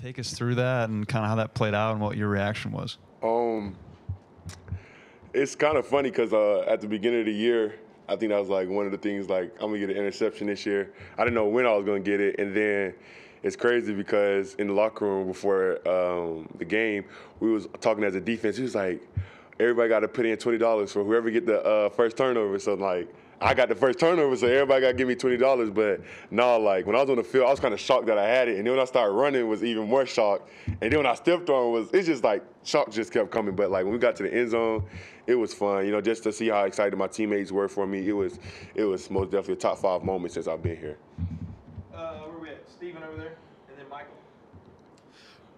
take us through that and kind of how that played out and what your reaction was? It's kind of funny because at the beginning of the year, I think that was like one of the things, like, I'm going to get an interception this year. I didn't know when I was going to get it. And then it's crazy because in the locker room before the game, we was talking as a defense. He was like, everybody got to put in $20 for whoever get the first turnover. So, like, I got the first turnover, so everybody got to give me $20. But no, like, when I was on the field, I was kind of shocked that I had it. And then when I started running, it was even more shocked. And then when I stepped on, it's just like shock just kept coming. But, like, when we got to the end zone, it was fun, you know, just to see how excited my teammates were for me. It was most definitely a top 5 moment since I've been here. Where are we at? Steven over there, and then Michael.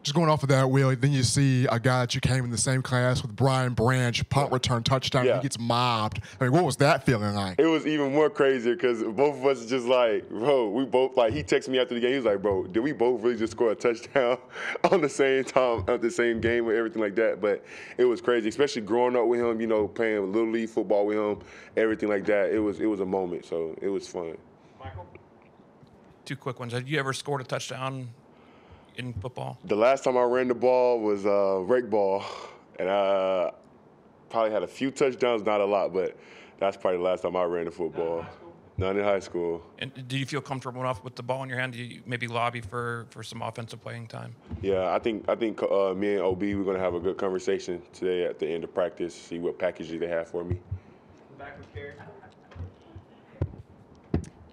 Just going off of that, Will, then you see a guy that you came in the same class with, Brian Branch, punt return touchdown. Yeah. He gets mobbed. I mean, what was that feeling like? It was even more crazier because both of us just like, bro, we both, like, he texted me after the game. He was like, bro, did we both really just score a touchdown on the same time, at the same game or everything like that? But it was crazy, especially growing up with him, you know, playing Little League football with him, everything like that. It was a moment, so it was fun. Michael? 2 quick ones. Have you ever scored a touchdown in football? The last time I ran the ball was rake ball, and I probably had a few touchdowns, not a lot, but that's probably the last time I ran the football. None in high school. And do you feel comfortable enough with the ball in your hand? Do you maybe lobby for some offensive playing time? Yeah, I think me and OB, we're gonna have a good conversation today at the end of practice, see what packages they have for me. Back with Carrie.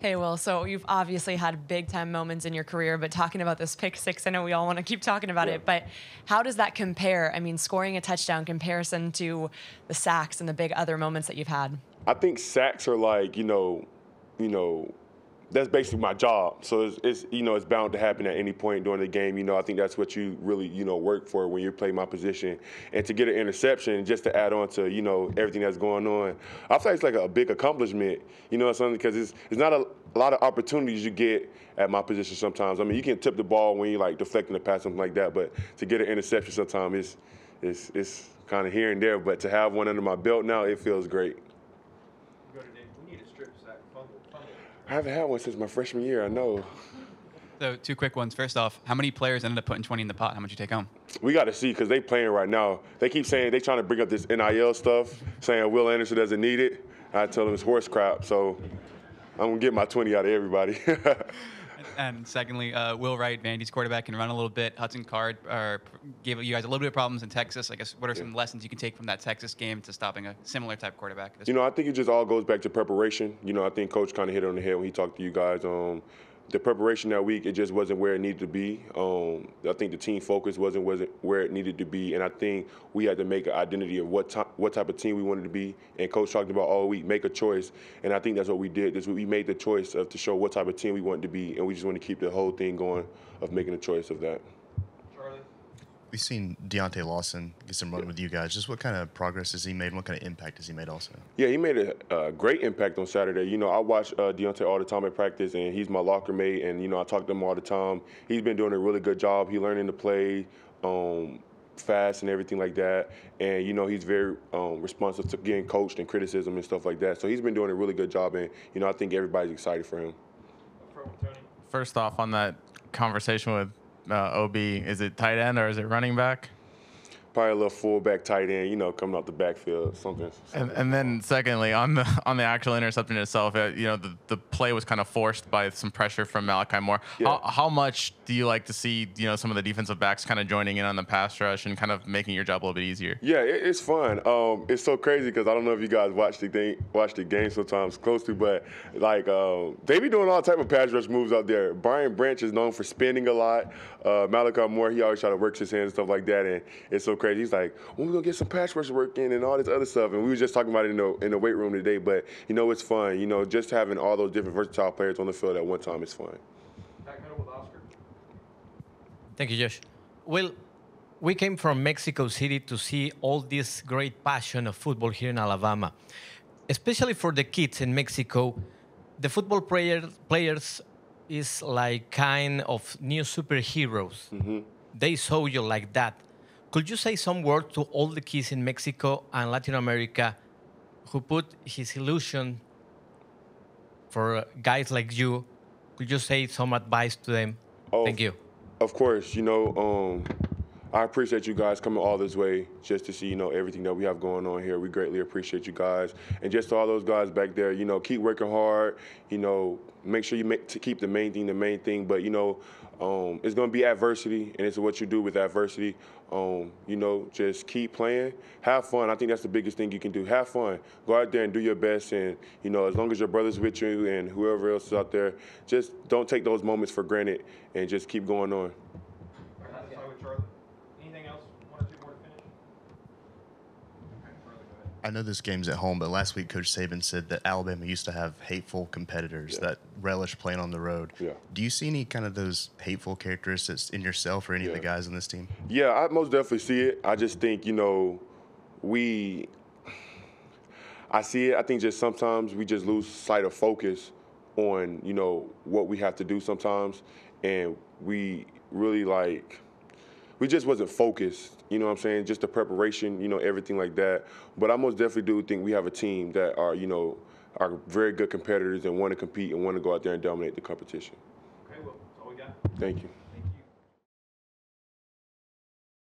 Hey, Will, so you've obviously had big-time moments in your career, but talking about this pick six, I know we all want to keep talking about it, but how does that compare? I mean, scoring a touchdown comparison to the sacks and the big other moments that you've had? I think sacks are like, you know, that's basically my job. So it's you know, it's bound to happen at any point during the game. You know, I think that's what you really, you know, work for when you're playing my position. And to get an interception, just to add on to, you know, everything that's going on, I feel like it's like a big accomplishment, you know, something, because it's not a lot of opportunities you get at my position sometimes. I mean, you can tip the ball when you're like deflecting the pass, something like that, but to get an interception sometimes it's kind of here and there. But to have one under my belt now, it feels great. We need a strip sack fumble. I haven't had one since my freshman year, I know. So 2 quick ones. First off, how many players ended up putting 20 in the pot? How much you take home? We got to see, because they playing right now. They keep saying they trying to bring up this NIL stuff, saying Will Anderson doesn't need it. I tell them it's horse crap, so I'm going to get my 20 out of everybody. And secondly, Will Wright, Vandy's quarterback, can run a little bit. Hudson Card gave you guys a little bit of problems in Texas. I guess what are some lessons you can take from that Texas game to stopping a similar type quarterback? You know, I think it just all goes back to preparation. You know, I think Coach kind of hit it on the head when he talked to you guys. The preparation that week, it just wasn't where it needed to be. I think the team focus wasn't where it needed to be, and I think we had to make an identity of what type of team we wanted to be. And Coach talked about all week, make a choice, and I think that's what we did. We made the choice to show what type of team we wanted to be, and we just want to keep the whole thing going of making a choice of that. Charlie? We've seen Deontay Lawson get some run with you guys. Just what kind of progress has he made, and what kind of impact has he made also? Yeah, he made a great impact on Saturday. You know, I watch Deontay all the time at practice, and he's my locker mate, and, you know, I talk to him all the time. He's been doing a really good job. He's learning to play fast and everything like that. And, you know, he's very responsive to getting coached and criticism and stuff like that. So he's been doing a really good job, and, you know, I think everybody's excited for him. First off, on that conversation with OB, is it tight end or is it running back? Probably a little fullback, tight end, you know, coming out the backfield, something. And then secondly, on the actual interception itself, you know, the play was kind of forced by some pressure from Malachi Moore. Yeah. How much do you like to see, you know, some of the defensive backs kind of joining in on the pass rush and kind of making your job a little bit easier? Yeah, it's fun. It's so crazy because I don't know if you guys watch the game sometimes closely, but like they be doing all type of pass rush moves out there. Brian Branch is known for spinning a lot. Malachi Moore, he always try to work his hands and stuff like that, and it's so crazy. He's like, when we gonna get some pass rush work in and all this other stuff, and we were just talking about it in the weight room today. But you know, it's fun. You know, just having all those different versatile players on the field at one time is fun. Back middle with Oscar. Thank you, Josh. Well, we came from Mexico City to see all this great passion of football here in Alabama. Especially for the kids in Mexico, the football players is like kind of new superheroes. Mm-hmm. They saw you like that. Could you say some words to all the kids in Mexico and Latin America who put his illusion for guys like you? Could you say some advice to them? Oh, Thank you. Of course, I appreciate you guys coming all this way just to see, everything that we have going on here. We greatly appreciate you guys. And just to all those guys back there, keep working hard, make sure you to keep the main thing. But, it's going to be adversity, and it's what you do with adversity. Just keep playing. Have fun. I think that's the biggest thing you can do. Have fun. Go out there and do your best. And, as long as your brother's with you and whoever else is out there, just don't take those moments for granted and just keep going on. Anything else? One or two more to finish? I know this game's at home, but last week Coach Saban said that Alabama used to have hateful competitors that relish playing on the road. Yeah. Do you see any kind of those hateful characteristics in yourself or any of the guys on this team? Yeah, I most definitely see it. I just think, I see it. I think just sometimes we just lose sight of focus on, what we have to do sometimes. And we really we just wasn't focused, you know what I'm saying? Just the preparation, everything like that. But I most definitely do think we have a team that are, are very good competitors and want to compete and want to go out there and dominate the competition. Okay, well, that's all we got. Thank you.